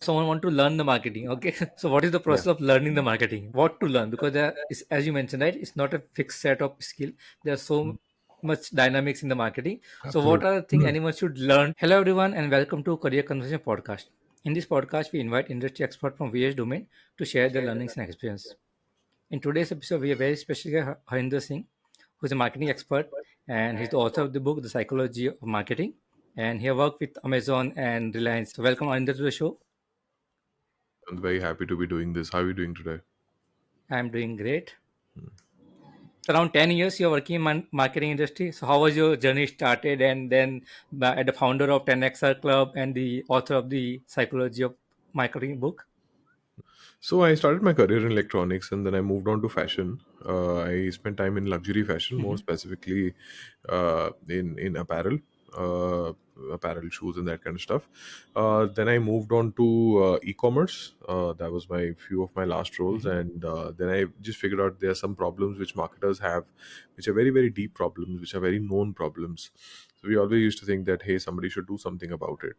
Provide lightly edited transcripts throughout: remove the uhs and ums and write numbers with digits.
someone want to learn the marketing, okay. So what is the Yeah, process of learning the marketing, what to learn? Because there is, as you mentioned, right, it's not a fixed set of skill. There's so much dynamics in the marketing. So what absolutely. are the things anyone should learn? Hello everyone and welcome to Career Conversation Podcast. In this podcast we invite industry experts from various domain to share their learnings and experience. In today's episode we have very special guest, Harinder Singh, who's a marketing expert, and he's the author of the book The Psychology of Marketing, and he worked with Amazon and Reliance. So welcome Harinder to the show. I'm very happy to be doing this. How are you doing today? I'm doing great. So around 10 years you're working in marketing industry. So how was your journey started, and then at the founder of 10XR Club and the author of the Psychology of Marketing book? So I started my career in electronics, and then I moved on to fashion. I spent time in luxury fashion, more Hmm. specifically in apparel, uh, apparel, shoes, and that kind of stuff. Then I moved on to e-commerce. That was my few of my last roles, Hmm. and then I just figured out there are some problems which marketers have, which are very very deep problems, which are very known problems. So we always used to think that hey, somebody should do something about it.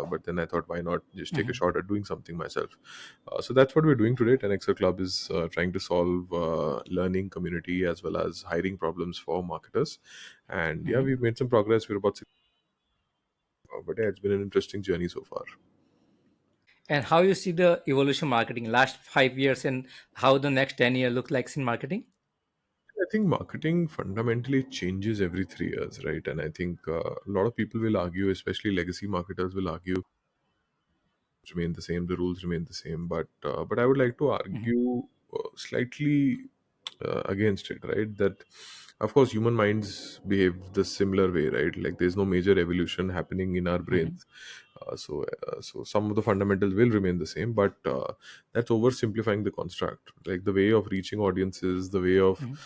But then I thought, why not just take a Hmm. shot at doing something myself? So that's what we're doing today. 10XL Club is trying to solve learning community as well as hiring problems for marketers. And yeah, Hmm. we've made some progress. We're about but yeah, it's been an interesting journey so far. And how you see the evolution marketing last 5 years, and how the next 10 year look like in marketing? I think marketing fundamentally changes every 3 years, right? And I think a lot of people will argue, especially legacy marketers will argue, remain the same, the rules remain the same. But I would like to Hmm. argue slightly against it, right? That of course human minds behave the similar way, right? Like there's no major evolution happening in our Hmm. brains. So some of the fundamentals will remain the same, but that's oversimplifying the construct. Like the way of reaching audiences, the way of Hmm.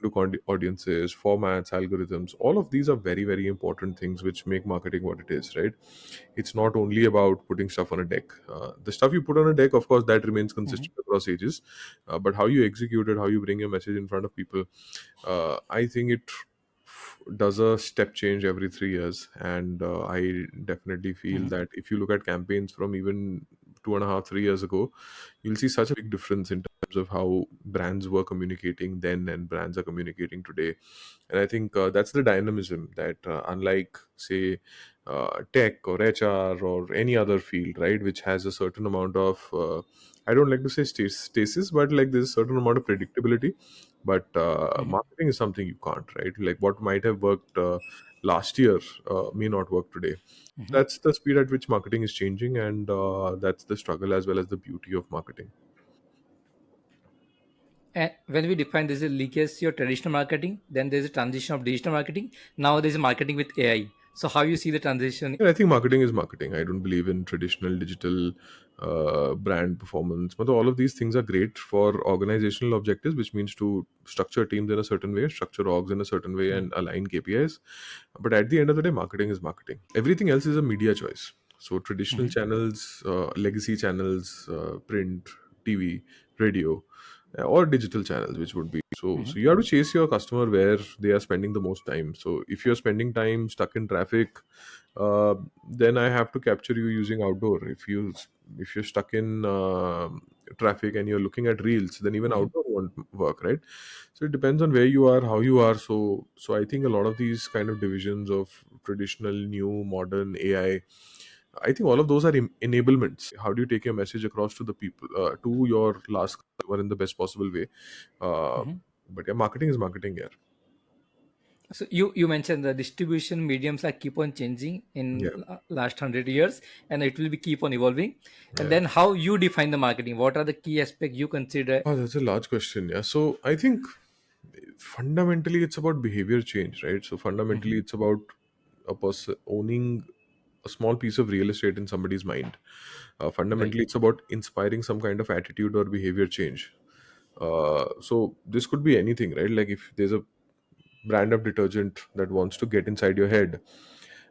talking to audiences, formats, algorithms, all of these are very very important things which make marketing what it is, right? It's not only about putting stuff on a deck. The stuff you put on a deck, of course, that remains Hmm. consistent across ages, but how you execute it, how you bring your message in front of people, I think it does a step change every 3 years. And I definitely feel Hmm. that if you look at campaigns from even 2.5 3 years ago, you'll see such a big difference in terms of how brands were communicating then and brands are communicating today. And I think that's the dynamism that unlike say tech or HR or any other field, right, which has a certain amount of I don't like to say stasis, but like there's a certain amount of predictability. But Hmm. marketing is something you can't, right? Like what might have worked last year may not work today. Hmm. That's the speed at which marketing is changing, and that's the struggle as well as the beauty of marketing. And when we define this as legacy or traditional marketing, then there's a transition of digital marketing. Now there's a marketing with AI. So how you see the transition? Yeah, I think marketing is marketing. I don't believe in traditional digital brand performance. But all of these things are great for organizational objectives, which means to structure teams in a certain way, structure orgs in a certain way, Mhm. and align KPIs. But at the end of the day, marketing is marketing. Everything else is a media choice. So traditional Mhm. channels, legacy channels, print, TV, radio, or digital channels, which would be so Mhm. you have to chase your customer where they are spending the most time. So if you're spending time stuck in traffic, uh, then I have to capture you using outdoor. If you're stuck in traffic and you're looking at reels, then even Mhm. outdoor won't work, right? So it depends on where you are, how you are. So I think a lot of these kind of divisions of traditional, new, modern, AI, I think all of those are enablements. How do you take your message across to the people, to your last customer in the best possible way? Uh, Mhm. but yeah, marketing is marketing, yeah. So you mentioned the distribution mediums are keep on changing in Yeah. last 100 years, and it will be keep on evolving. And Yeah. then how you define the marketing? What are the key aspects you consider? Oh, that's a large question. Yeah. So I think fundamentally it's about behavior change, right? So fundamentally Mhm. it's about a person owning a small piece of real estate in somebody's mind. Right. Fundamentally it's about inspiring some kind of attitude or behavior change. So this could be anything, right? Like if there's a brand of detergent that wants to get inside your head,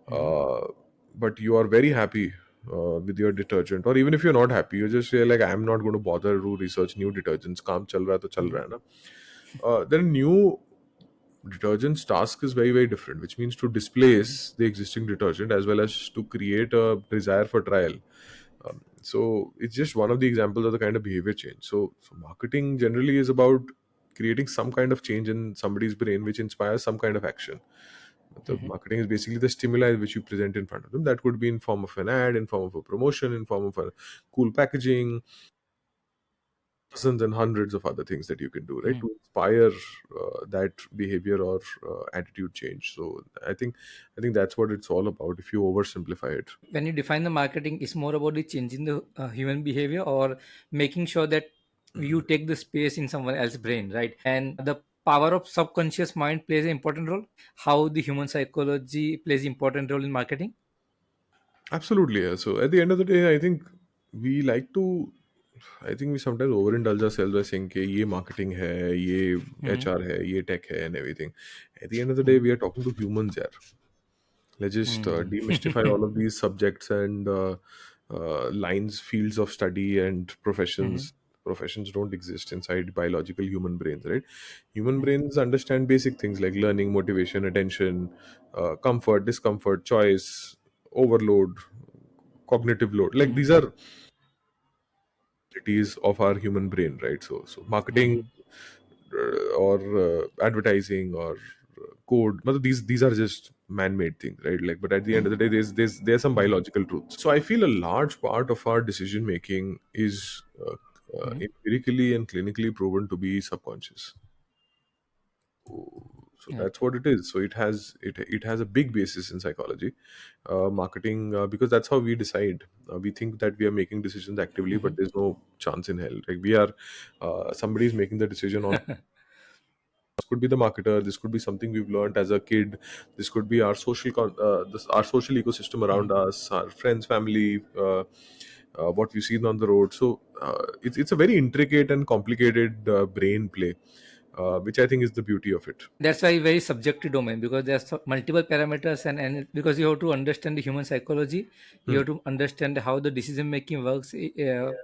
Mhm. uh, but you are very happy with your detergent, or even if you're not happy, you just say like, I'm not going to bother to research new detergents, काम चल रहा है तो चल Mhm. रहा है ना. Then new detergent's task is very very different, which means to Mhm. displace the existing detergent as well as to create a desire for trial. So it's just one of the examples of the kind of behavior change. So marketing generally is about creating some kind of change in somebody's brain which inspires some kind of action. The Mhm. marketing is basically the stimuli which you present in front of them. That could be in form of an ad, in form of a promotion, in form of a cool packaging, dozens and hundreds of other things that you can do, right, Mhm. to inspire that behavior or attitude change. So I think that's what it's all about if you oversimplify it. When you define the marketing, it's more about the changing the human behavior or making sure that you take the space in someone else's brain, right? And the power of subconscious mind plays an important role. How the human psychology plays important role in marketing. Absolutely, yeah. So at the end of the day, we like to I think we sometimes overindulge ourselves by saying कि ये marketing है, ये Hmm. HR है, ये tech है, and everything. At the end of the day, Hmm. we are talking to humans, यार. Let's just Hmm. demystify all of these subjects and lines, fields of study, and Hmm. professions. Professions don't exist inside biological human brains, right? Human Hmm. brains understand basic things like learning, motivation, attention, comfort, discomfort, choice, overload, cognitive load. Like Hmm. these are abilities of our human brain, right? So marketing Hmm. or advertising or code, but these are just man-made things, right? Like, but at the end of the day, there's some Hmm. biological truths. So I feel a large part of our decision making is Hmm. empirically and clinically proven to be subconscious. So that's Okay. what it is. So it has a big basis in psychology, marketing, because that's how we decide. We think that we are making decisions actively, but Hmm. there's no chance in hell. Like we are, somebody is making the decision on. This could be the marketer. This could be something we've learned as a kid. This could be our our social ecosystem around Hmm. us, our friends, family, what we've seen on the road. So it's a very intricate and complicated brain play, which I think is the beauty of it. That's why very subjective domain, because there's multiple parameters, and because you have to understand the human psychology, you Hmm. have to understand how the decision making works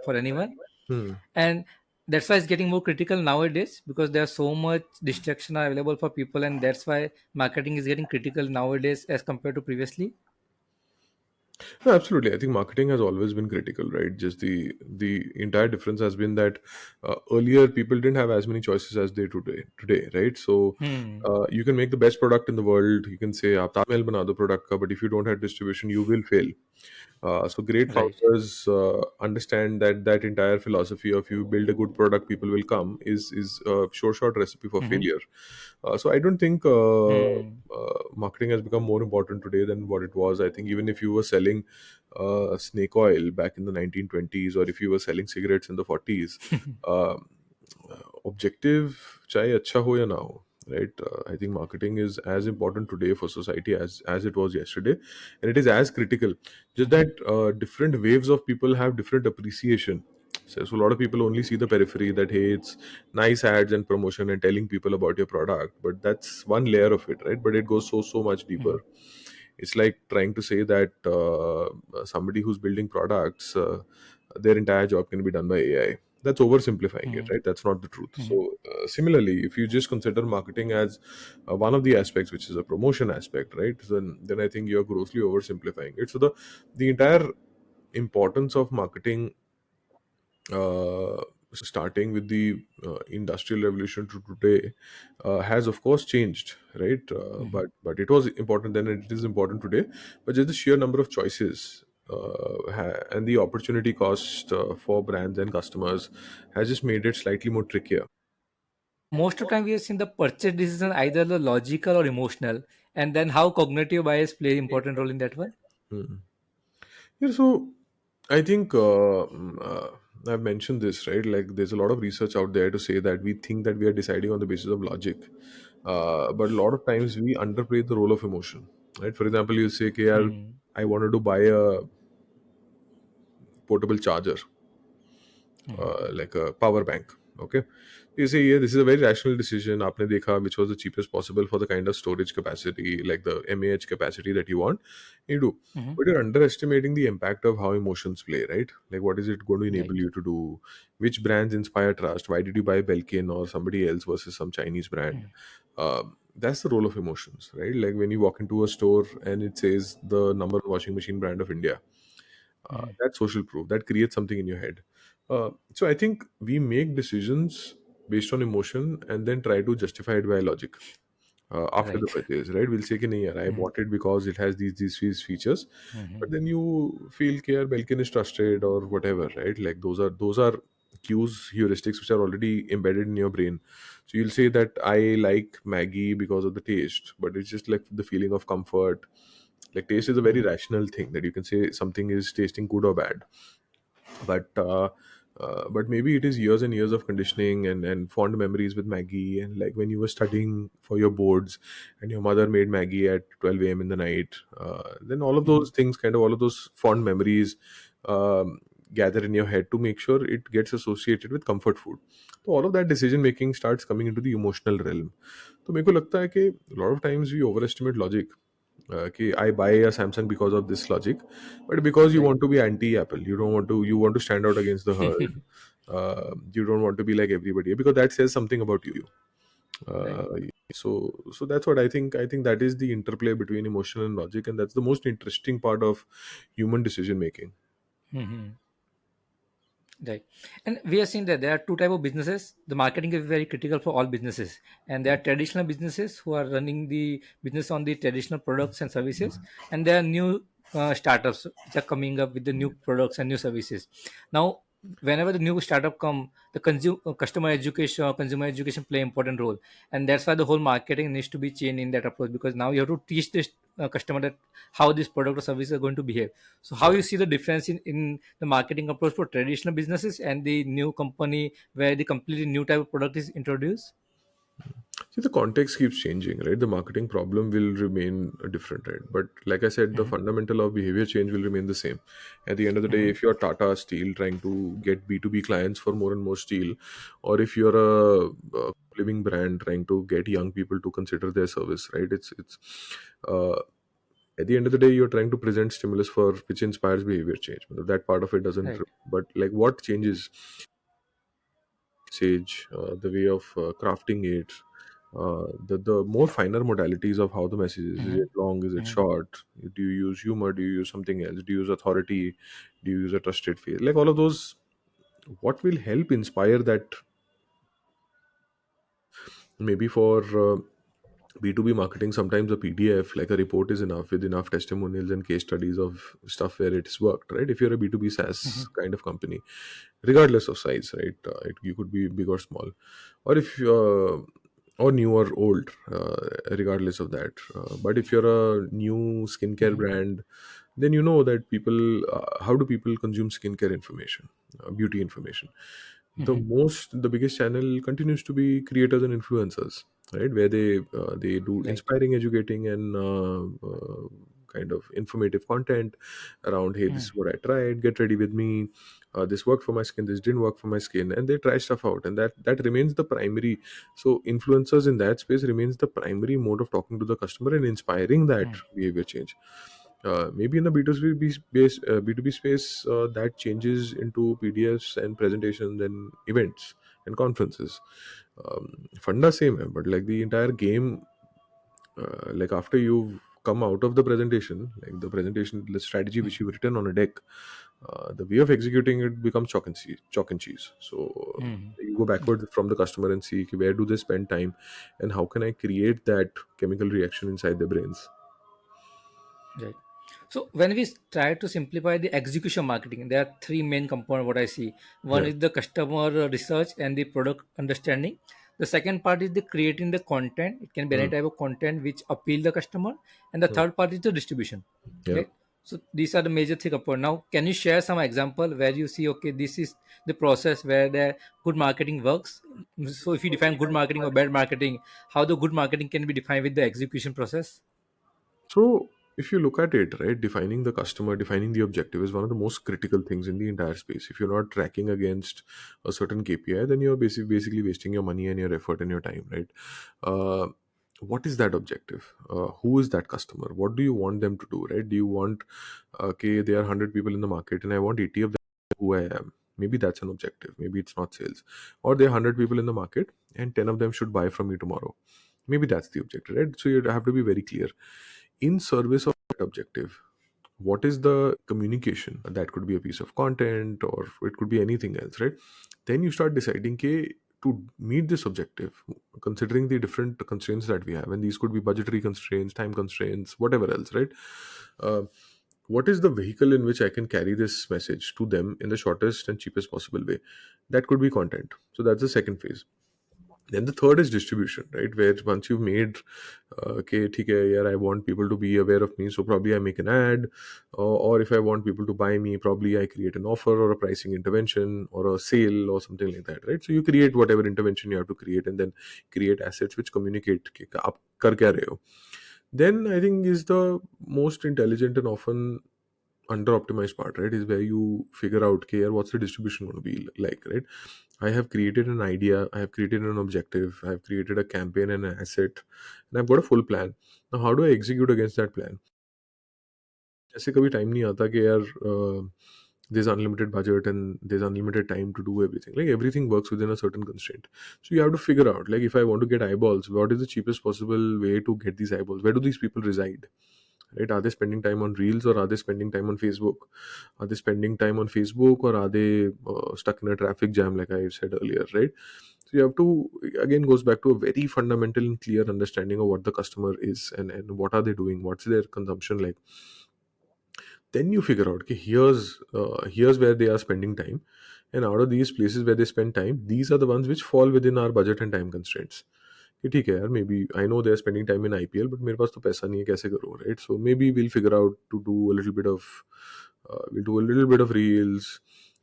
for anyone. Hmm. And that's why it's getting more critical nowadays, because there's so much distraction are available for people, and that's why marketing is getting critical nowadays as compared to previously. No, absolutely. I think marketing has always been critical, right? Just the entire difference has been that earlier people didn't have as many choices as they today, right? So Hmm. you can make the best product in the world. You can say आप ताजमहल बना दो product का, but if you don't have distribution, you will fail. So great Right. founders understand that that entire philosophy of you build a good product, people will come is a short recipe for Hmm. failure. So I don't think Hmm. marketing has become more important today than what it was. I think even if you were selling snake oil back in the 1920s, or if you were selling cigarettes in the 40s, uh, objective चाहे अच्छा हो या ना हो, right? I think marketing is as important today for society as it was yesterday, and it is as critical. Just Hmm. that different waves of people have different appreciation. So a lot of people only see the periphery, that hey, it's nice ads and promotion and telling people about your product, but that's one layer of it, right? But it goes so much deeper. Hmm. It's like trying to say that somebody who's building products, their entire job can be done by AI. That's oversimplifying it, Hmm. right? That's not the truth. Hmm. So similarly, if you just consider marketing as one of the aspects, which is a promotion aspect, right, then I think you're grossly oversimplifying it. So the entire importance of marketing, starting with the industrial revolution to today, has of course changed, right? Hmm. But it was important then, and it is important today. But just the sheer number of choices and the opportunity cost for brands and customers has just made it slightly more trickier. Most of the time we have seen the purchase decision either the logical or emotional, and then how cognitive bias play important role in that one. Hmm. Yeah, so I think I've mentioned this, right? Like, there's a lot of research out there to say that we think that we are deciding on the basis of logic, but a lot of times we underplay the role of emotion, right? For example, you say, "Okay, yaar, Hmm. I wanted to buy a portable charger, Hmm. like a power bank." Okay, you say, yeah, this is a very rational decision. Aapne dekha which was the cheapest possible for the kind of storage capacity, like the mAh capacity that you want. You do, Hmm. but you're underestimating the impact of how emotions play, right? Like, what is it going to enable Right. you to do? Which brands inspire trust? Why did you buy Belkin or somebody else versus some Chinese brand? That's the role of emotions, right? Like when you walk into a store and it says the number one washing machine brand of India, Mhm. That's social proof. That creates something in your head. So I think we make decisions based on emotion and then try to justify it by logic after the Right. purchase, right? We'll say, "Ki, nahi, yaar, I Mhm. bought it because it has these features," but Mhm. then you feel care Belkin is trusted or whatever, right? Like those are cues, heuristics which are already embedded in your brain. So you'll say that I like Maggie because of the taste, but it's just like the feeling of comfort. Like taste is a very Mhm. rational thing that you can say something is tasting good or bad, but maybe it is years and years of conditioning and fond memories with Maggie, and like when you were studying for your boards and your mother made Maggie at 12 a.m. in the night, then all of Mhm. those things, kind of all of those fond memories, gather in your head to make sure it gets associated with comfort food. So all of that decision making starts coming into the emotional realm. तो मेरे को लगता है कि a lot of times we overestimate logic. Okay, I buy a Samsung because of this logic, but because you Right. want to be anti-Apple, you want to stand out against the herd. You don't want to be like everybody because that says something about you. Right. Uh, so that's what I think. I think that is the interplay between emotion and logic, and that's the most interesting part of human decision making. Mhm. Right. And we have seen that there are two type of businesses. The marketing is very critical for all businesses. And there are traditional businesses who are running the business on the traditional products and services. And there are new startups which are coming up with the new products and new services. Now, whenever the new startup come, the customer education or consumer education play important role. And that's why the whole marketing needs to be changed in that approach, because now you have to teach this customer that how this product or service is going to behave. So how Yeah. you see the difference in the marketing approach for traditional businesses and the new company where the completely new type of product is introduced? See, the context keeps changing, right? The marketing problem will remain different, right? But like I said, the Hmm. fundamental of behavior change will remain the same. At the end of the day, Hmm. if you're Tata Steel trying to get B2B clients for more and more steel, or if you're a living brand trying to get young people to consider their service, right? It's uh, at the end of the day, you're trying to present stimulus for which inspires behavior change. That part of it doesn't, Right. but like what changes message, the way of crafting it, the more finer modalities of how the message is Hmm. it long, is it Hmm. short, do you use humor, do you use something else, do you use authority, do you use a trusted face, like all of those, what will help inspire that. Maybe for B2B marketing, sometimes a PDF, like a report, is enough with enough testimonials and case studies of stuff where it's worked, right? If you're a B2B SaaS Hmm. kind of company, regardless of size, right? You could be big or small, or if or new or old, regardless of that. But if you're a new skincare Hmm. brand, then you know that people, how do people consume skincare information, beauty information? Hmm. The biggest channel continues to be creators and influencers, right? Where they do Right. inspiring, educating, and kind of informative content around, hey, this Hmm. is what I tried, get ready with me, this worked for my skin, this didn't work for my skin, and they try stuff out, and that remains the primary. So influencers in that space remains the primary mode of talking to the customer and inspiring that Hmm. behavior change. Maybe in the B2B space, that changes into PDFs and presentations and events and conferences. Funda same hai, but like the entire game, like after you've come out of the presentation, like the strategy which you've written on a deck, the way of executing it becomes chalk and cheese. So Hmm. you go Right. backwards from the customer and see, okay, where do they spend time, and how can I create that chemical reaction inside their brains. Right. So when we try to simplify the execution marketing, there are three main components what I see. One Yeah. is the customer research and the product understanding. The second part is the creating the content. It can be any Mm. type of content which appeal the customer. And the Mm. third part is the distribution. Yeah. Right. So these are the major three components. Now, can you share some example where you see, okay, this is the process where the good marketing works? So if you define good marketing or bad marketing, how the good marketing can be defined with the execution process? So if you look at it, right, defining the customer, defining the objective is one of the most critical things in the entire space. If you're not tracking against a certain KPI, then you're basically wasting your money and your effort and your time, right? Uh, what is that objective? Who is that customer? What do you want them to do, right? Do you want, okay, there are 100 people in the market and I want 80 of them who I am? Maybe that's an objective. Maybe it's not sales. Or there are 100 people in the market and 10 of them should buy from me tomorrow. Maybe that's the objective, right? So you have to be very clear in service of that objective. what is the communication. That could be a piece of content or it could be anything else, right? Then you start deciding, okay, to meet this objective, considering the different constraints that we have, and these could be budgetary constraints, time constraints, whatever else, right? uh, what is the vehicle in which I can carry this message to them in the shortest and cheapest possible way? That could be content. So that's the second phase. Then the third is distribution, right? Where once you've made, okay, theek hai, yaar, I want people to be aware of me, so probably I make an ad, or if I want people to buy me, probably I create an offer or a pricing intervention or a sale or something like that, right? So you create whatever intervention you have to create, and then create assets which communicate कि आप कर क्या रहे हो. Then I think is the most intelligent and often under optimized part, right? Is where you figure out, okay, what's the distribution going to be like, right? I have created an idea, I have created an objective, I have created a campaign and an asset, and I've got a full plan. Now how do I execute against that plan? ऐसे कभी time नहीं आता कि यार there's unlimited budget and there's unlimited time to do everything. Like everything works within a certain constraint. So you have to figure out, like, if I want to get eyeballs, what is the cheapest possible way to get these eyeballs? Where do these people reside? Right? Are they spending time on Reels, or are they spending time on Facebook? Are they spending time on Facebook, or are they stuck in a traffic jam, like I said earlier, right? So you have to, again, goes back to a very fundamental and clear understanding of what the customer is, and what are they doing, what's their consumption like. Then you figure out, okay, here's where they are spending time, and out of these places where they spend time, these are the ones which fall within our budget and time constraints. कि ठीक है यार, maybe I know they're spending time in IPL, but मेरे पास तो पैसा नहीं है, कैसे करूँ, right? So maybe we'll figure out to do a little bit of we'll do a little bit of reels.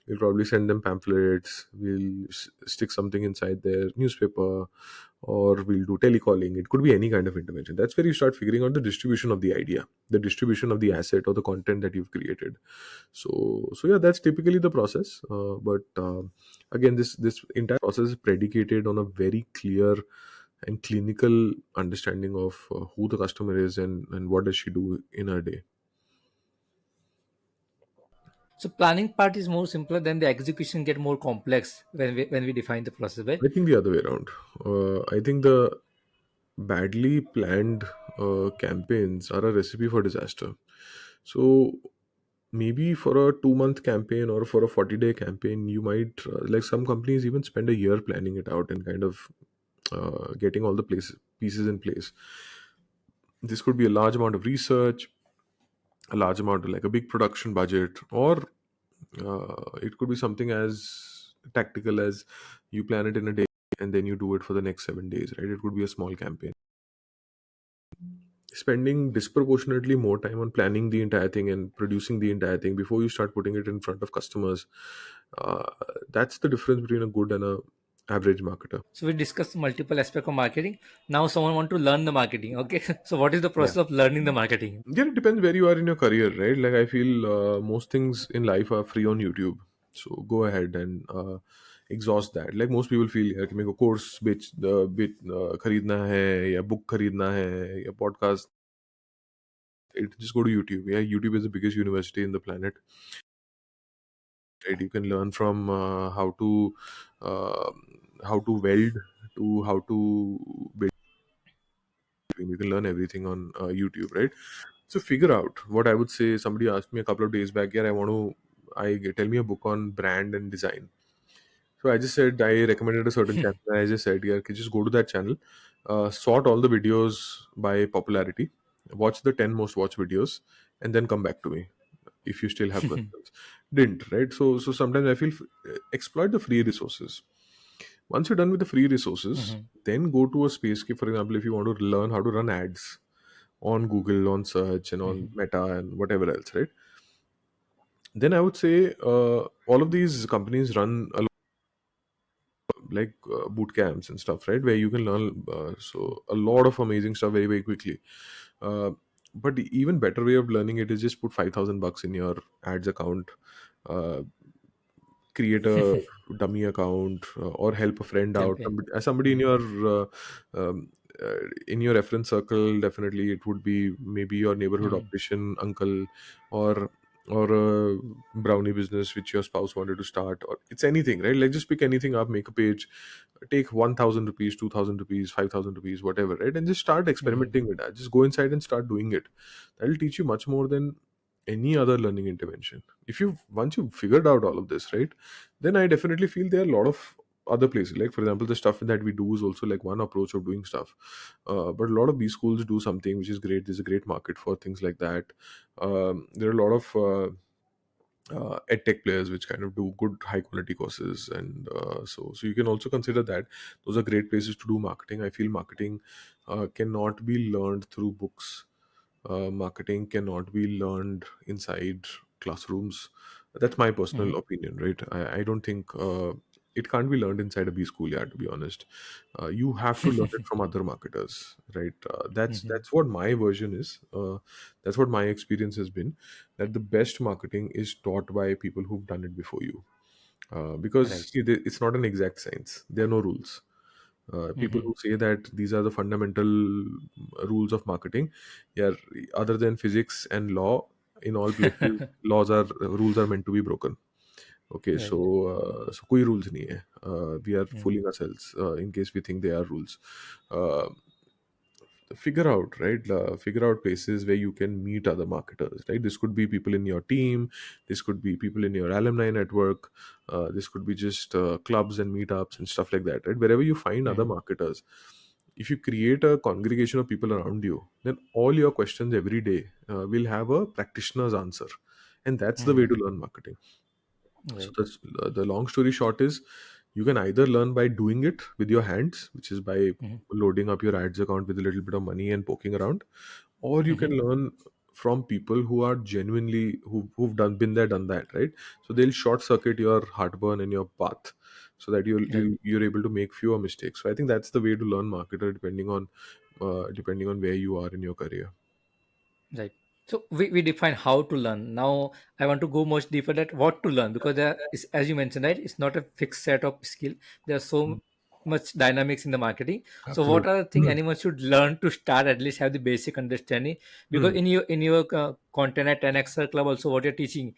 We'll probably send them pamphlets. We'll stick something inside their newspaper, or we'll do telecalling. It could be any kind of intervention. That's where you start figuring out the distribution of the idea, the distribution of the asset or the content that you've created. So yeah, that's typically the process. But again, this entire process is predicated on a very clear and clinical understanding of who the customer is, and what does she do in her day. So planning part is more simpler than the execution get more complex when we define the process, right? I think the other way around. I think the badly planned campaigns are a recipe for disaster. So maybe for a 2 month campaign or for a 40-day campaign, you might, like, some companies even spend a year planning it out and kind of getting all the pieces in place. This could be a large amount of research, a large amount of, like, a big production budget, or it could be something as tactical as you plan it in a day and then you do it for the next 7 days, right? It could be a small campaign. Spending disproportionately more time on planning the entire thing and producing the entire thing before you start putting it in front of customers, uh, that's the difference between a good and a average marketer. So we discussed multiple aspects of marketing. Now someone want to learn the marketing. Okay. So what is the Yeah. process of learning the marketing? Yeah, it depends where you are in your career, right? Like, I feel most things in life are free on YouTube. So go ahead and exhaust that. Like, most people feel यार कि मेरे को course खरीदना है, या book खरीदना है, या podcast. It just go to YouTube. Yeah, YouTube is the biggest university in the planet. Right? You can learn from uh, how to weld to how to build. You can learn everything on YouTube, right? So figure out what I would say. Somebody asked me a couple of days back, yeah, tell me a book on brand and design. So I just said, I recommended a certain channel. And I just said, yeah, just go to that channel, sort all the videos by popularity, watch the 10 most watched videos, and then come back to me if you still have questions. Didn't, right? So sometimes I feel, exploit the free resources. Once you're done with the free resources, Mhm. then go to a space. For example, if you want to learn how to run ads on Google, on search, and on Mhm. Meta, and whatever else, right? Then I would say all of these companies run a like boot camps and stuff, right, where you can learn so a lot of amazing stuff very, very quickly. uh, but the even better way of learning it is just put 5,000 bucks in your ads account, uh, create a dummy account, or help a friend out. Campaign. Somebody Mhm. um, in your reference circle, definitely it would be maybe your neighborhood Mhm. optician uncle, or a brownie business which your spouse wanted to start, or it's anything, right? Like, just pick anything up, make a page, take 1,000 rupees, 2,000 rupees, 5,000 rupees, whatever, right? And just start Mhm. experimenting with that. Just go inside and start doing it. That'll teach you much more than any other learning intervention. If you once you figured out all of this, right, then I definitely feel there are a lot of other places. Like for example, the stuff that we do is also like one approach of doing stuff. But a lot of B schools do something which is great. There's a great market for things like that. There are a lot of edtech players which kind of do good high quality courses, and so you can also consider that those are great places to do marketing. I feel marketing cannot be learned through books. Marketing cannot be learned inside classrooms. That's my personal Hmm. opinion, right? I don't think it can't be learned inside a B school, yeah, to be honest. You have to learn it from other marketers, right? Hmm. That's what my version is. That's what my experience has been, that the best marketing is taught by people who've done it before you. Because Right. see, it's not an exact science. There are no rules. People Hmm. who say that these are the fundamental rules of marketing, yeah, other than physics and law, in all places laws are rules are meant to be broken. Okay, so Right. कोई rules नहीं है. We are Hmm. fooling ourselves in case we think they are rules. uh, Figure out, right, figure out places where you can meet other marketers, right? This could be people in your team, this could be people in your alumni network, this could be just clubs and meetups and stuff like that, right? Wherever you find other Hmm. marketers, if you create a congregation of people around you, then all your questions every day will have a practitioner's answer, and that's the way Hmm. to learn marketing. So Right. the long story short is, you can either learn by doing it with your hands, which is by Hmm. loading up your ads account with a little bit of money and poking around, or you can Hmm. learn from people who are genuinely who've done been there done that, right? So they'll short circuit your heartburn and your path, so that Right. you're able to make fewer mistakes. So I think that's the way to learn marketer, depending on where you are in your career. Right. So we define how to learn. Now I want to go much deeper at what to learn, because there is, as you mentioned, right, it's not a fixed set of skill. There's so much dynamics in the marketing. So what Absolutely. are the things anyone should learn to start, at least have the basic understanding? Because Hmm. in your content at 10x club also, what you're teaching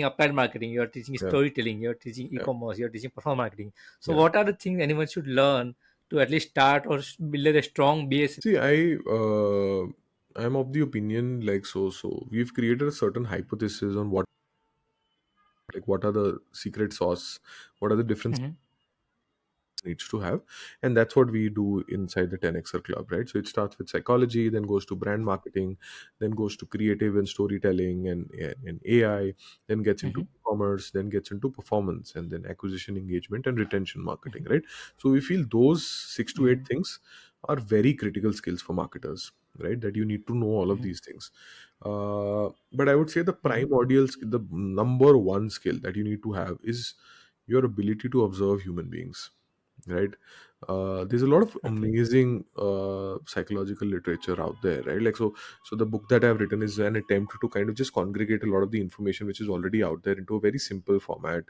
applied marketing, you're teaching Yeah. storytelling, you're teaching Yeah. e-commerce, you're teaching performance marketing. So Yeah. what are the things anyone should learn to at least start or build a strong base? See, I'm of the opinion, like, so we've created a certain hypothesis on what are the secret sauce, what are the different Hmm. needs to have, and that's what we do inside the 10xer club, right? So it starts with psychology, then goes to brand marketing, then goes to creative and storytelling and AI, then gets into Hmm. e-commerce, then gets into performance, and then acquisition, engagement, and retention marketing, Hmm. right? So we feel those 6 to 8 Hmm. things are very critical skills for marketers, right? That you need to know all of Hmm. these things. But I would say the Hmm. primordial the number one skill that you need to have is your ability to observe human beings, right? There's a lot of Okay. amazing psychological literature out there, right? Like, so the book that I've written is an attempt to kind of just congregate a lot of the information which is already out there into a very simple format,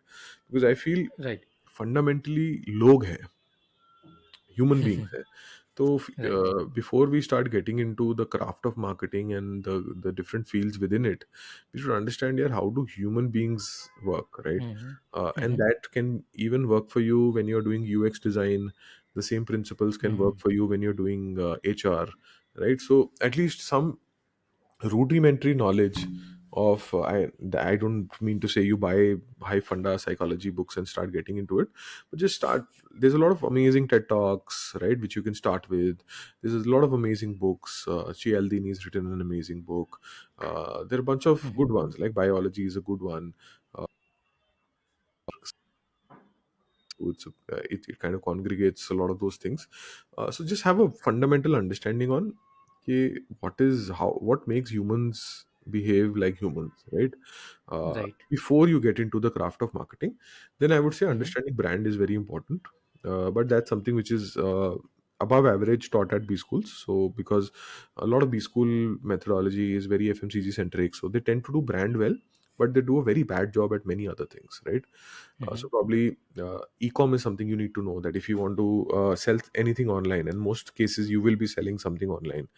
because I feel Right. fundamentally log hai, human beings hai. So Right. before we start getting into the craft of marketing and the different fields within it, we should understand here how do human beings work, right? Hmm. And Hmm. that can even work for you when you're doing UX design. The same principles can work Hmm. for you when you're doing HR, right? So at least some rudimentary knowledge of I don't mean to say you buy high funda psychology books and start getting into it, but just start. There's a lot of amazing TED talks, right, which you can start with. There's a lot of amazing books. Chi Aldini has written an amazing book. There are a bunch of Hmm. good ones, like biology is a good one. uh, so it kind of congregates a lot of those things. So just have a fundamental understanding on, okay, what makes humans behave like humans, right? Right. Before you get into the craft of marketing, then I would say Hmm. understanding brand is very important. But that's something which is above average taught at B schools. So because a lot of B school methodology is very FMCG centric, so they tend to do brand well, but they do a very bad job at many other things, right? Hmm. So probably e-com is something you need to know, that if you want to sell anything online, in most cases you will be selling something online,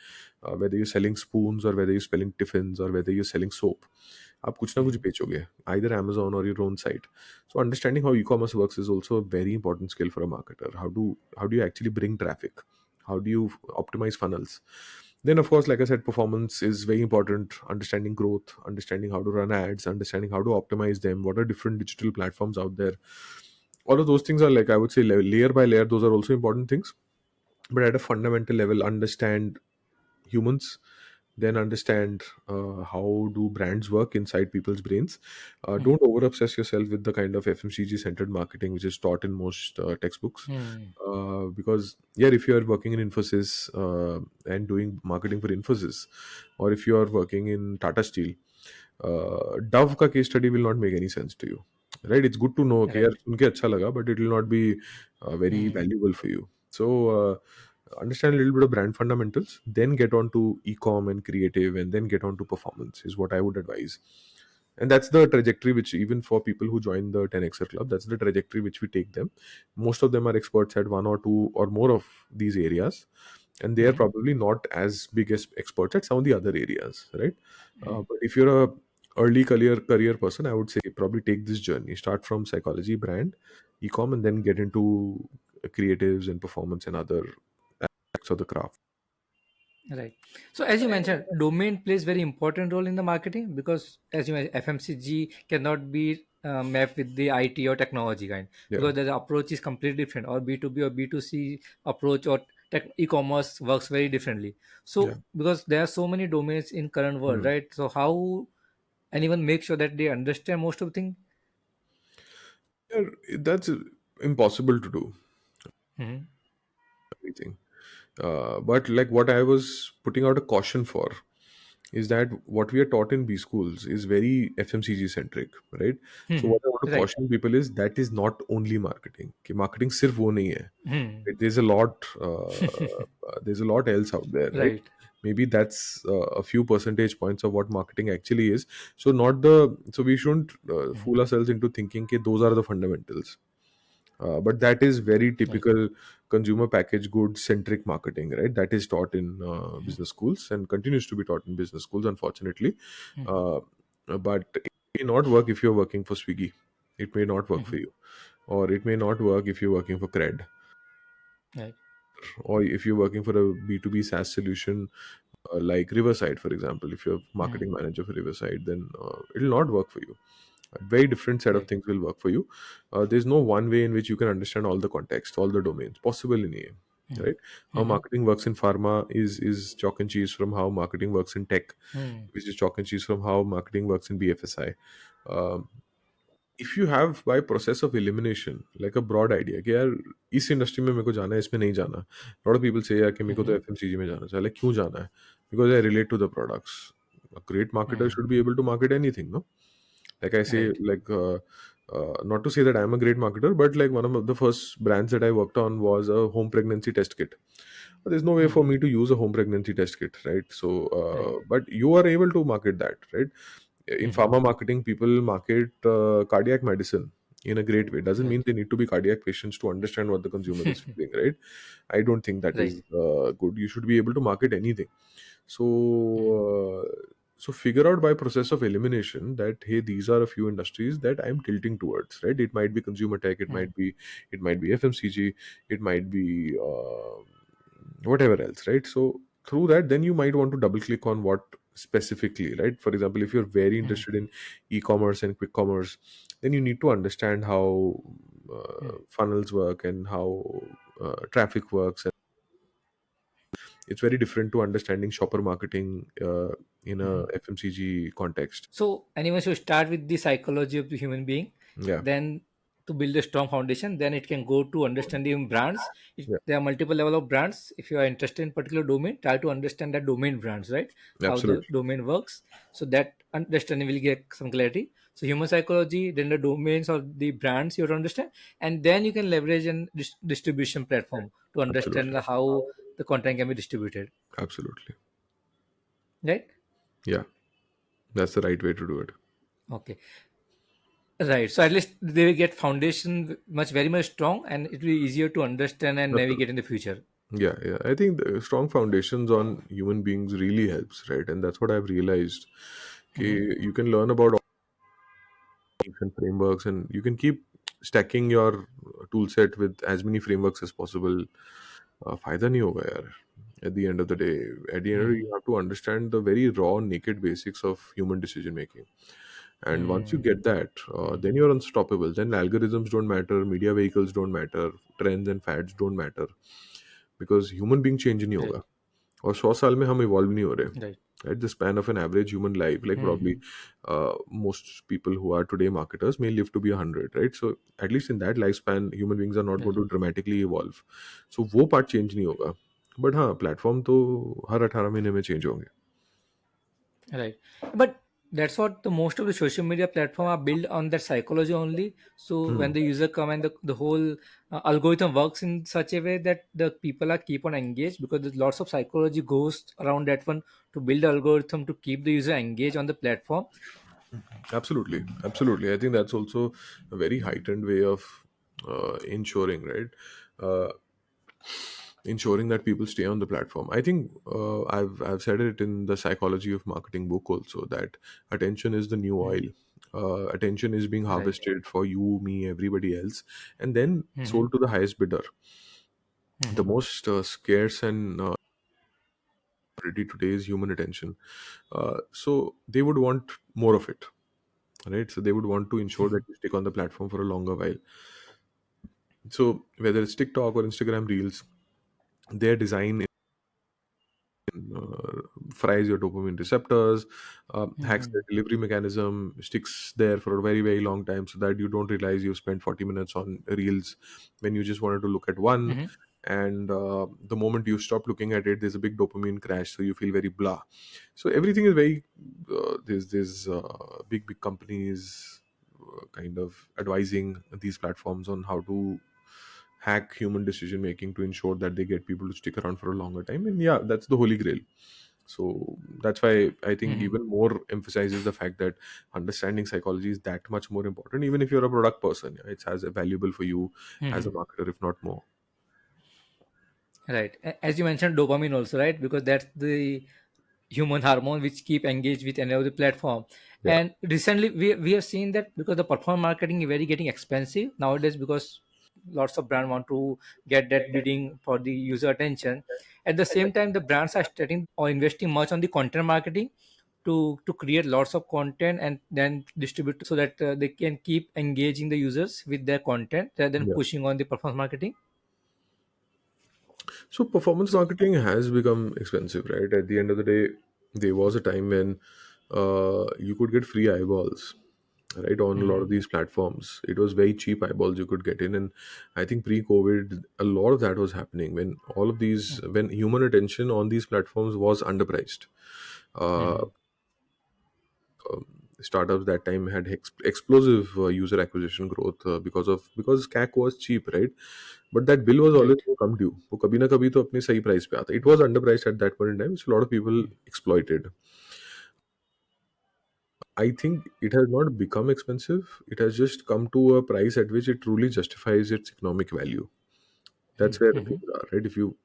whether you're selling spoons or whether you're selling tiffins or whether you're selling soap, आप कुछ ना कुछ Hmm. बेचोगे, either Amazon or your own site. So understanding how e-commerce works is also a very important skill for a marketer. How do you actually bring traffic? How do you optimize funnels? Then, of course, like I said, performance is very important. Understanding growth, understanding how to run ads, understanding how to optimize them, what are different digital platforms out there. All of those things are, like, I would say, layer by layer, those are also important things. But at a fundamental level, understand humans, then understand how do brands work inside people's brains. Don't over obsess yourself with the kind of FMCG centered marketing which is taught in most textbooks. Hmm. Because yeah, if you are working in Infosys and doing marketing for Infosys, or if you are working in Tata Steel, Dove का case study will not make any sense to you, right? It's good to know कि यार Right. सुन के अच्छा लगा, but it will not be very Hmm. valuable for you. So understand a little bit of brand fundamentals, then get on to e-com and creative, and then get on to performance is what I would advise. And that's the trajectory which, even for people who join the 10xer club, that's the trajectory which we take them. Most of them are experts at one or two or more of these areas, and they are Hmm. probably not as big as experts at some of the other areas, right? But if you're a early career person, I would say probably take this journey. Start from psychology, brand, e-com, and then get into creatives and performance and other aspects of the craft. Right. So as you mentioned, domain plays very important role in the marketing because as you mentioned, FMCG cannot be mapped with the IT or technology kind Yeah, because the approach is completely different, or B2B or B2C approach or e-commerce works very differently. yeah. So because there are so many domains in current world, Hmm. right? So how anyone make sure that they understand most of the thing? Yeah, that's impossible to do Hmm. everything. But like what I was putting out a caution for is that what we are taught in B schools is very FMCG centric, right? So Hmm. what I want to Right. caution people is that is not only marketing. कि marketing सिर्फ वो नहीं है. Hmm. Right? There's a lot else out there, right? Right. Maybe that's a few percentage points of what marketing actually is. So we shouldn't Hmm. fool ourselves into thinking that those are the fundamentals. But that is very Right. typical consumer packaged goods centric marketing, right? That is taught in business schools and continues to be taught in business schools, unfortunately. Hmm. Uh, but it may not work if you're working for Swiggy. It may not work for Hmm. you, or it may not work if you're working for Cred, Right. or if you're working for a B2B SaaS solution like Riverside, for example. If you're Hmm. marketing manager for Riverside, then it'll not work for you. A very different set of Right. things will work for you. There's no one way in which you can understand all the context, all the domains possible in a, Hmm. right? How Hmm. marketing works in pharma is chalk and cheese from how marketing works in tech, Hmm. which is chalk and cheese from how marketing works in BFSI. Um, if you have by process of elimination like a broad idea कि यार इस industry में मेरे को जाना है इसमें नहीं जाना, lot of people say यार कि मेरे को तो Hmm. FMCG में जाना चाहिए, like क्यों जाना है, because I relate to the products. A great marketer Hmm. should be able to market anything, no? Like I say, Right. like not to say that I'm a great marketer, but like one of the first brands that I worked on was a home pregnancy test kit. But there's no way for Hmm. me to use a home pregnancy test kit, right? So Right. but you are able to market that, right? In Hmm. pharma marketing, people market cardiac medicine in a great way. Doesn't mean Right. they need to be cardiac patients to understand what the consumer is feeling, right? I don't think that is Right. good. You should be able to market anything. So Hmm. so figure out by process of elimination that hey, these are a few industries that I'm tilting towards, right? It might be consumer tech, Hmm. it might be FMCG, it might be whatever else, right? So through that, then you might want to double click on what specifically, right? For example, if you're very Hmm. interested in e-commerce and quick commerce, then you need to understand how Hmm. funnels work and how traffic works. It's very different to understanding shopper marketing in a Hmm. FMCG context. So anyone should start with the psychology of the human being, Yeah, then to build a strong foundation, then it can go to understanding brands. yeah, There are multiple level of brands. If you are interested in particular domain, try to understand that domain brands, right? How the absolutely, domain works. So that understanding will get some clarity. So human psychology, then the domains or the brands you have to understand, and then you can leverage an distribution platform to understand absolutely, how the content can be distributed, absolutely. right? Yeah, that's the right way to do it. Okay. Right. So at least they will get foundation much very much strong, and it will be easier to understand and navigate Absolutely. in the future. Yeah, yeah. I think the strong foundations on human beings really helps, right? And that's what I've realized. Hmm. Okay, you can learn about all these and frameworks, and you can keep stacking your tool set with as many frameworks as possible. फायदा नहीं होगा यार. At the end of the day, at the end of the day, Mm-hmm. you have to understand the very raw, naked basics of human decision making. And once you Mm-hmm. get that, then you're unstoppable. Then algorithms don't matter, media vehicles don't matter, trends and fads don't matter, because human being change नहीं Right. होगा. और 100 साल में हम evolve नहीं हो रहे. Right. Right, the span of an average human life, like probably Mm-hmm. most people who are today marketers may live to be 100, right? So at least in that lifespan, human beings are not going Right. to dramatically evolve. So वो part change नहीं होगा. But हाँ, platform तो हर 18 महीने में change होंगे. Right. But that's what the most of the social media platform are built on that psychology only. So when Hmm. the user come and the whole algorithm works in such a way that the people are keep on engaged, because there's lots of psychology goes around that one to build the algorithm to keep the user engaged on the platform. Absolutely, absolutely. I think that's also a very heightened way of ensuring, right? Uh, Ensuring that people stay on the platform. I think I've said it in the psychology of marketing book also, that attention is the new Mhm. oil. Attention is being Right. harvested for you, me, everybody else, and then Mm-hmm. sold to the highest bidder. The Mm-hmm. most scarce and commodity today is human attention. So they would want more of it, right? So they would want to ensure that you stick on the platform for a longer while. So whether it's TikTok or Instagram Reels, their design uh, fries your dopamine receptors, hacks Mm-hmm. the delivery mechanism, sticks there for a very, very long time, so that you don't realize you've spent 40 minutes on reels when you just wanted to look at one. Mm-hmm. And the moment you stop looking at it, there's a big dopamine crash, so you feel very blah. So everything is very there's big companies kind of advising these platforms on how to hack human decision making to ensure that they get people to stick around for a longer time. And yeah, that's the holy grail. So that's why I think Mm-hmm. even more emphasizes the fact that understanding psychology is that much more important. Even if you're a product person, yeah, it's as valuable for you as a Mm-hmm. marketer, if not more. Right. As you mentioned, dopamine also, right? Because that's the human hormone which keep engaged with any of the platform. Yeah, And recently we have seen that because the performance marketing is very getting expensive nowadays, because lots of brand want to get that bidding for the user attention. At the same time, the brands are starting or investing much on the content marketing to create lots of content and then distribute, so that they can keep engaging the users with their content rather than yeah. pushing on the performance marketing. So performance So. marketing has become expensive, right? At the end of the day, there was a time when you could get free eyeballs, right, on a lot Mhm. of these platforms. It was very cheap eyeballs you could get in, and I think pre-COVID, a lot of that was happening when all of these, when human attention on these platforms was underpriced. Uh, Mhm. Startups that time had explosive user acquisition growth because CAC was cheap, right? But that bill was always Right. come due. वो कभी ना कभी तो अपने सही price पे आता. It was underpriced at that point in time, so a lot of people exploited. I think it has not become expensive. It has just come to a price at which it truly justifies its economic value. That's where the Mhm. things are, right? If you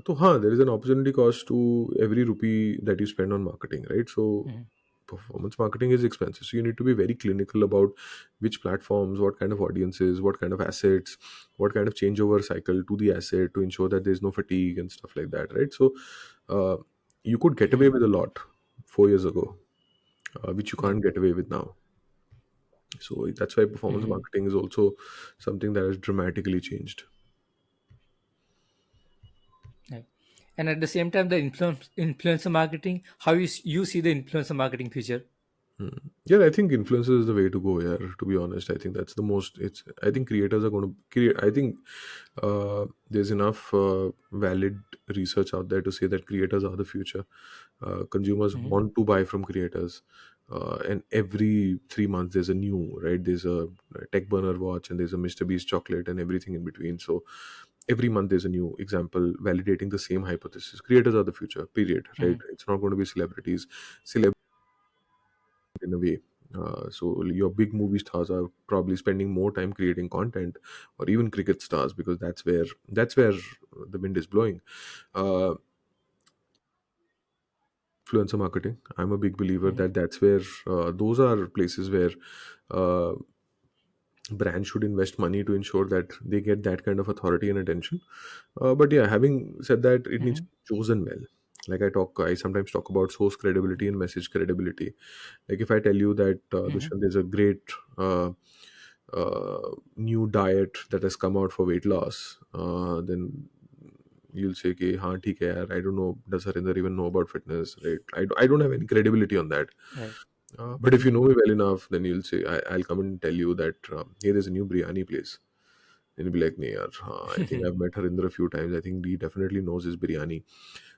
so there is an opportunity cost to every rupee that you spend on marketing, right? So Mhm. performance marketing is expensive. So you need to be very clinical about which platforms, what kind of audiences, what kind of assets, what kind of changeover cycle to the asset to ensure that there's no fatigue and stuff like that, right? So uh, you could get away Mhm. with a lot 4 years ago, which you Right. can't get away with now. So that's why performance Mhm. marketing is also something that has dramatically changed. Right. And at the same time, the influencer marketing, how you see the influencer marketing future? Yeah, I think influencer is the way to go. Yeah, to be honest, I think that's the most. It's. I think creators are going to create. I think there's enough valid research out there to say that creators are the future. Consumers Mhm. want to buy from creators, and every 3 months there's a new, right. There's a tech burner watch, and there's a Mr. Beast chocolate, and everything in between. So every month there's a new example validating the same hypothesis. Creators are the future. Period. Right. Mhm. It's not going to be celebrities in a way. So your big movie stars are probably spending more time creating content, or even cricket stars, because that's where the wind is blowing. Uh, Influencer marketing. I'm a big believer Mhm. that that's where those are places where uh, brands should invest money to ensure that they get that kind of authority and attention. But yeah, having said that, it needs to Mm-hmm. be chosen well. Like I sometimes talk about source credibility and message credibility. Like if I tell you that Mm-hmm. Dushyant, there's a great new diet that has come out for weight loss, then you'll say, "Okay, हाँ ठीक है यार, I don't know, does Harinder even know about fitness, right? I don't have any credibility on that." Right. But if you know me well enough, then you'll say, I'll come and tell you that hey, there's a new biryani place. And you'll be like, "Nee, yaar, I think I've met Harinder a few times. I think he definitely knows his biryani."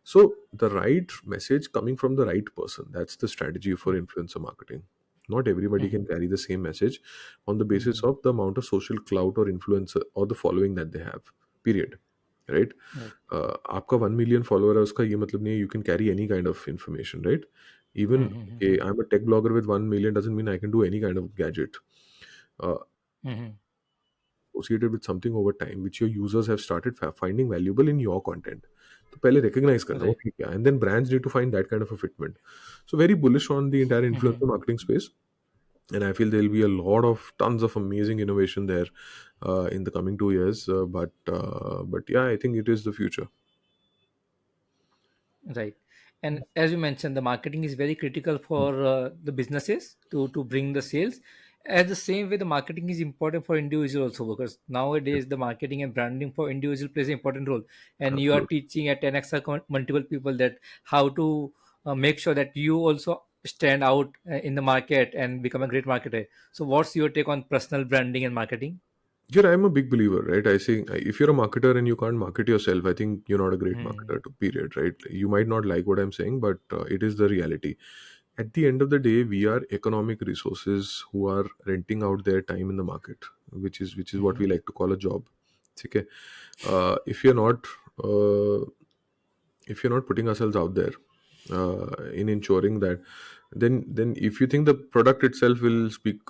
So the right message coming from the right person, that's the strategy for influencer marketing. Not everybody Mm-hmm. can carry the same message on the basis Mm-hmm. of the amount of social clout or influence or the following that they have. Period. Right? Right. आपका 1 million follower है उसका ये मतलब नहीं है you can carry any kind of information, right? Even okay, Mm-hmm. I'm a tech blogger with 1 million doesn't mean I can do any kind of gadget. Uh, Mm-hmm. Associated with something over time which your users have started finding valuable in your content. तो पहले recognize करना वो Right. ठीक है, and then brands need to find that kind of a fitment. So very bullish on the entire Mm-hmm. influencer marketing space, and I feel there'll be a lot of tons of amazing innovation there in the coming 2 years. But yeah, I think it is the future. Right. And as you mentioned, the marketing is very critical for the businesses to bring the sales. As the same way, the marketing is important for individual also, because nowadays the marketing and branding for individual plays an important role. And you are Absolutely. teaching at 10x multiple people that how to make sure that you also stand out in the market and become a great marketer. So, what's your take on personal branding and marketing? Yeah, I'm a big believer, right? I say if you're a marketer and you can't market yourself, I think you're not a great Hmm. marketer. To period, right? You might not like what I'm saying, but it is the reality. At the end of the day, we are economic resources who are renting out their time in the market, which is what Hmm. we like to call a job. Okay, if you're not uh, if you're not putting ourselves out there in ensuring that, then if you think the product itself will speak,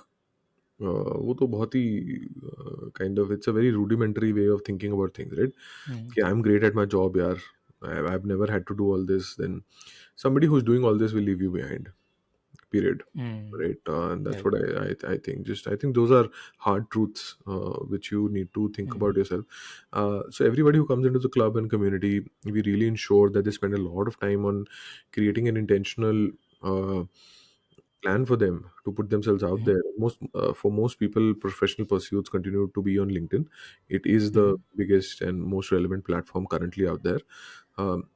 वो तो बहुत ही kind of, it's a very rudimentary way of thinking about things, right? Hmm. Okay, I'm great at my job, yaar. I've never had to do all this. Then somebody who's doing all this will leave you behind. Period. Hmm. Right, and that's Right. what I think. Just I think those are hard truths which you need to think Hmm. about yourself. So everybody who comes into the club and community, we really ensure that they spend a lot of time on creating an intentional plan for them to put themselves out Hmm. there. For most people, professional pursuits continue to be on LinkedIn. It is the Hmm. biggest and most relevant platform currently out there.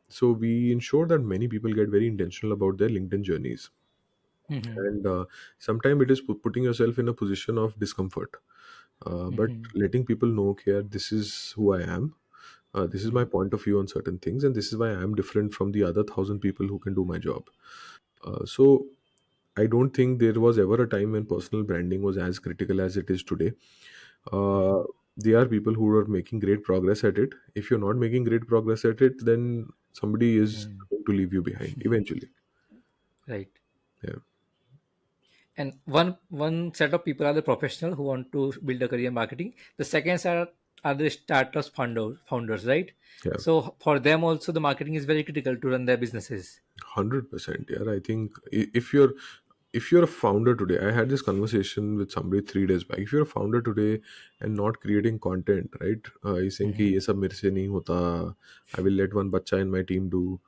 So we ensure that many people get very intentional about their LinkedIn journeys, Hmm. and sometimes it is putting yourself in a position of discomfort, but Hmm. letting people know, okay, this is who I am, this is my Hmm. point of view on certain things, and this is why I am different from the other 1,000 people who can do my job. So I don't think there was ever a time when personal branding was as critical as it is today. uh, there are people who are making great progress at it. If you're not making great progress at it, then somebody is Hmm. going to leave you behind eventually. Right. Yeah. And one set of people are the professional who want to build a career in marketing. The second set are the startups founders, right? Yeah. So for them also the marketing is very critical to run their businesses. 100%. Yeah, I think if you're a founder today, I had this conversation with somebody 3 days back. If you're a founder today and not creating content, right, he's saying कि Hmm. ये सब मेरे से नहीं होता, I will let one bacha in my team do.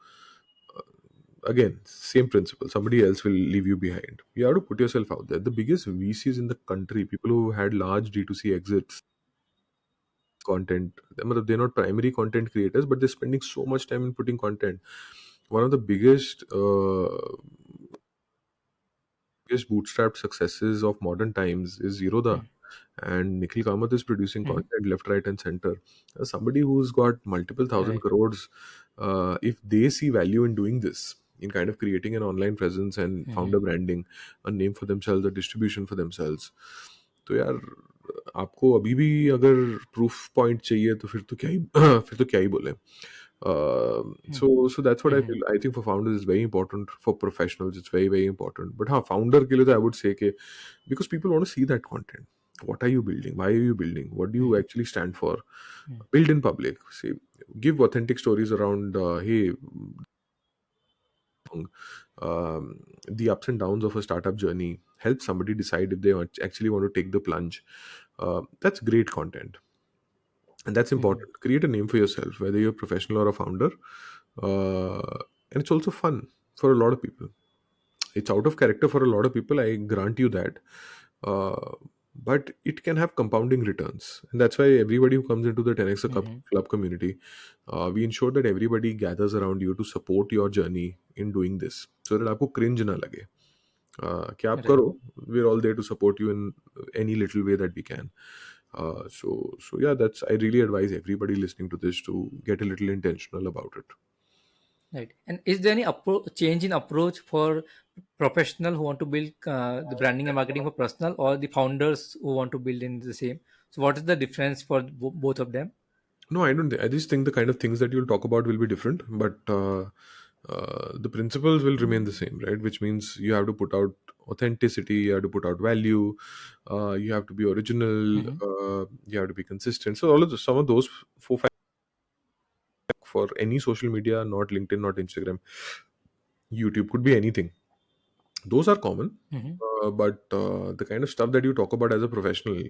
Again, same principle, somebody else will leave you behind. You have to put yourself out there. The biggest VCs in the country, people who had large D2C exits, content, they're not primary content creators, but they're spending so much time in putting content. One of the biggest bootstrapped successes of modern times is Zerodha, and Nikhil Kamath is producing Hmm. content left, right, and center. Somebody who's got multiple thousand Right. crores, if they see value in doing this, in kind of creating an online presence and Hmm. founder branding, a name for themselves, a distribution for themselves, तो यार आपको अभी भी अगर proof point चाहिए तो फिर तो क्या ही फिर तो क्या ही बोले. So that's what I Hmm. feel. I think for founders it's very important. For professionals it's very very important. But हाँ, founder के लिए तो I would say कि because people want to see that content. What are you building? Why are you building? What do you Hmm. actually stand for? Hmm. Build in public. See, give authentic stories around. Hey, The ups and downs of a startup journey, help somebody decide if they actually want to take the plunge. That's great content, and that's Mhm. important. Create a name for yourself, whether you're a professional or a founder, and it's also fun for a lot of people. It's out of character for a lot of people, I grant you that. Uh, but it can have compounding returns, and that's why everybody who comes into the 10x Mhm. club community, we ensure that everybody gathers around you to support your journey in doing this, so that आपको cringe ना लगे कि आप Right. करो. We're all there to support you in any little way that we can. So yeah, that's, I really advise everybody listening to this to get a little intentional about it. Right. And is there any change in approach for professional who want to build the branding and marketing for personal, or the founders who want to build in the same? So, what is the difference for both of them? No, I don't. I just think the kind of things that you'll talk about will be different, but the principles will remain the same, right? Which means you have to put out authenticity, you have to put out value, you have to be original, Hmm. you have to be consistent. So all of some of those four, five for any social media, not LinkedIn, not Instagram, YouTube, could be anything. Those are common. Hmm. But the kind of stuff that you talk about as a professional,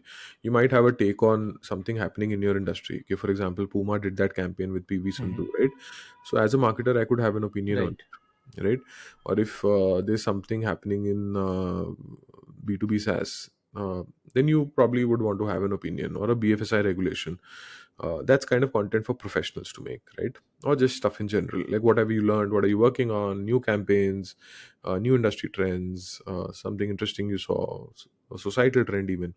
you might have a take on something happening in your industry. Okay, for example, Puma did that campaign with PV Hmm. Sindhu, right? So as a marketer, I could have an opinion on Right. it, right? Or if there's something happening in B2B SaaS, then you probably would want to have an opinion, or a BFSI regulation. That's kind of content for professionals to make, right? Or just stuff in general, like what have you learned, what are you working on, new campaigns, new industry trends, something interesting you saw, a societal trend even.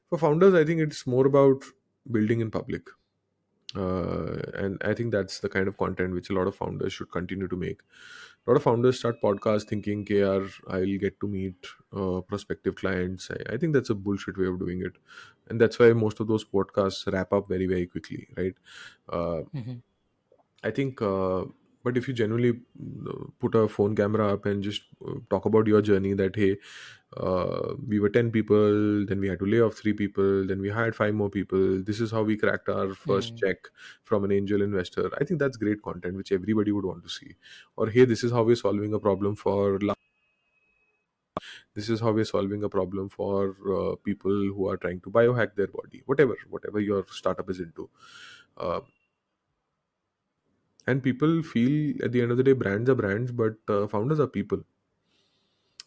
For founders, I think it's more about building in public. And I think that's the kind of content which a lot of founders should continue to make. A lot of founders start podcasts thinking, KR, I'll get to meet prospective clients. I think that's a bullshit way of doing it. And that's why most of those podcasts wrap up very, very quickly, right? Uh, Hmm. I think, but if you genuinely put a phone camera up and just talk about your journey, that hey, we were 10 people, then we had to lay off 3 people, then we hired 5 more people. This is how we cracked our first Hmm. check from an angel investor. I think that's great content which everybody would want to see. Or hey, this is how we're solving a problem for. This is how we're solving a problem for people who are trying to biohack their body. Whatever your startup is into. Uh, and people feel at the end of the day, brands are brands, but founders are people.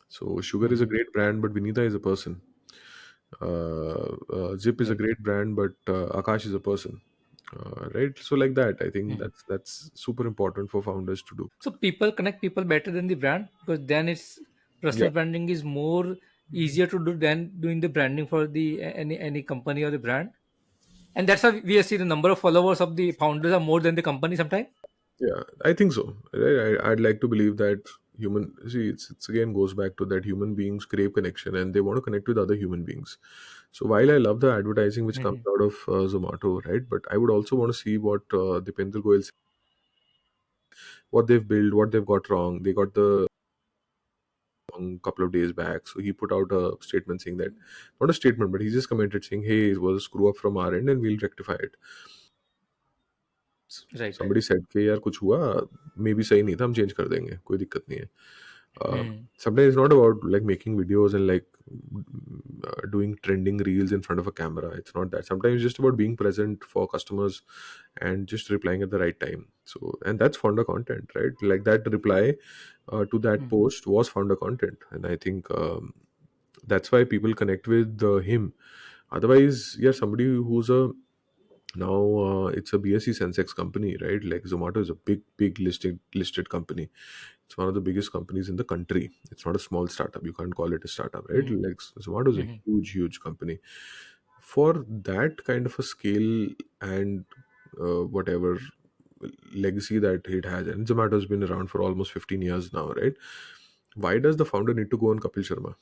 So Sugar is a Hmm. great brand, but Vinita is a person. Zip is a Right. great brand, but Akash is a person. Right? So like that, I think Hmm. that's super important for founders to do. So people connect people better than the brand, because then it's Yeah, personal branding is more easier to do than doing the branding for the any company or the brand. And that's why we see the number of followers of the founders are more than the company sometimes. yeah, I think so. Right? I'd like to believe that human see it's again goes back to that human beings crave connection and they want to connect with other human beings. So while I love the advertising which comes Hmm. out of Zomato, right, but I would also want to see what Dipendra Goyal, what they've built, what they've got wrong. They got the wrong couple of days back, so he put out a statement saying that, not a statement, but he just commented saying, "Hey, it was a screw up from our end, and we'll rectify it." Right. Somebody said कि यार कुछ हुआ, may be सही नहीं था, हम change कर देंगे, कोई दिक्कत नहीं है. Hmm. Sometimes it's not about like making videos and like doing trending reels in front of a camera. It's not that. Sometimes it's just about being present for customers and just replying at the right time. So, and that's founder content, right? Like that reply to that Hmm. post was founder content, and I think that's why people connect with him. Otherwise, yeah, somebody who's a now it's a BSE Sensex company, right? Like Zomato is a big listed company. It's one of the biggest companies in the country. It's not a small startup. You can't call it a startup, right? Hmm. Like Zomato is a Hmm. huge company. For that kind of a scale and whatever legacy that it has, and Zomato has been around for almost 15 years now, right? Why does the founder need to go on Kapil Sharma?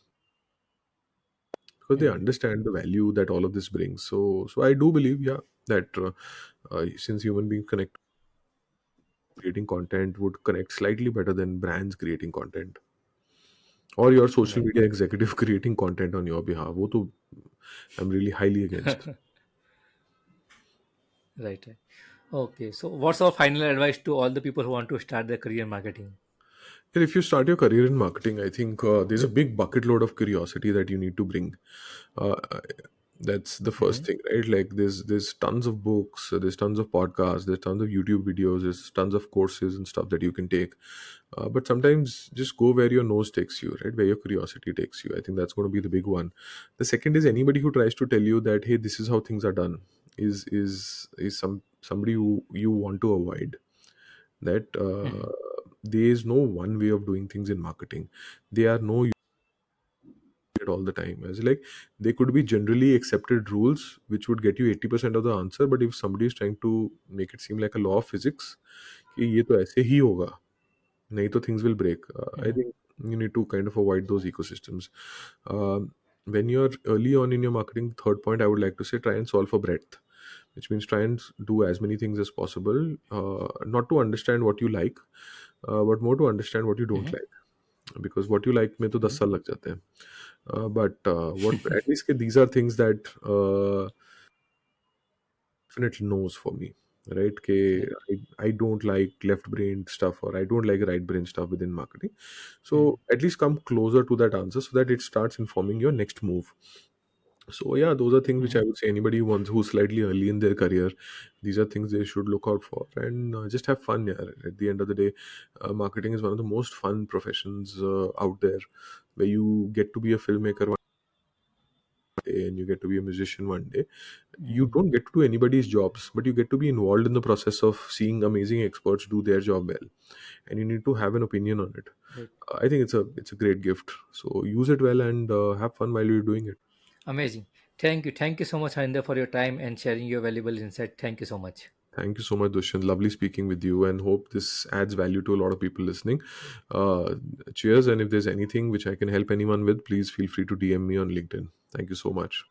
Because they Hmm. understand the value that all of this brings. So I do believe, yeah, that since human beings connect, creating content would connect slightly better than brands creating content, or your social Right. media executive creating content on your behalf. वो तो I'm really highly against. Right. Right. Okay. So, what's our final advice to all the people who want to start their career in marketing? And if you start your career in marketing, I think there's a big bucket load of curiosity that you need to bring. Uh, that's the first Mm-hmm. thing, right? Like there's tons of books, there's tons of podcasts, there's tons of YouTube videos, there's tons of courses and stuff that you can take. But sometimes just go where your nose takes you, right? Where your curiosity takes you. I think that's going to be the big one. The second is anybody who tries to tell you that, hey, this is how things are done, is somebody who you want to avoid. That Mm-hmm. there is no one way of doing things in marketing. There are no it all the time. As like they could be generally accepted rules which would get you 80% of the answer, but if somebody is trying to make it seem like a law of physics कि ये तो ऐसे ही होगा, नहीं तो things will break. I Mm-hmm. think you need to kind of avoid those ecosystems. When you're early on in your marketing, third point I would like to say, try and solve for breadth, which means try and do as many things as possible, not to understand what you like, but more to understand what you don't Mm-hmm. like, because what you like में तो 10 Mm-hmm. साल लग जाते हैं. But what at least these are things that definitely knows for me, right? Great. I don't like left brain stuff, or I don't like right brain stuff within marketing. Mm-hmm. So at least come closer to that answer so that it starts informing your next move. So yeah, those are things which Mm-hmm. I would say anybody wants who's slightly early in their career, these are things they should look out for, and just have fun. Yeah, at the end of the day, marketing is one of the most fun professions out there, where you get to be a filmmaker one day and you get to be a musician one day. You Mm-hmm. don't get to do anybody's jobs, but you get to be involved in the process of seeing amazing experts do their job well, and you need to have an opinion on it. Great. I think it's a great gift. So use it well and have fun while you're doing it. Amazing. Thank you. Thank you so much, Harinder, for your time and sharing your valuable insight. Thank you so much. Thank you so much, Dushyant. Lovely speaking with you, and hope this adds value to a lot of people listening. Uh, Cheers! And if there's anything which I can help anyone with, please feel free to DM me on LinkedIn. Thank you so much.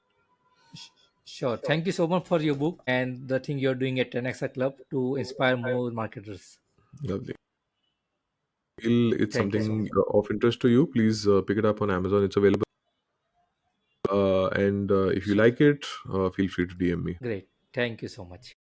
Sure. Thank you so much for your book and the thing you're doing at 10X Club to inspire more marketers. Lovely. Feel it's Thank you so something much. of interest to you, please pick it up on Amazon. It's available. And if you Sure. like it, feel free to DM me. Great. Thank you so much.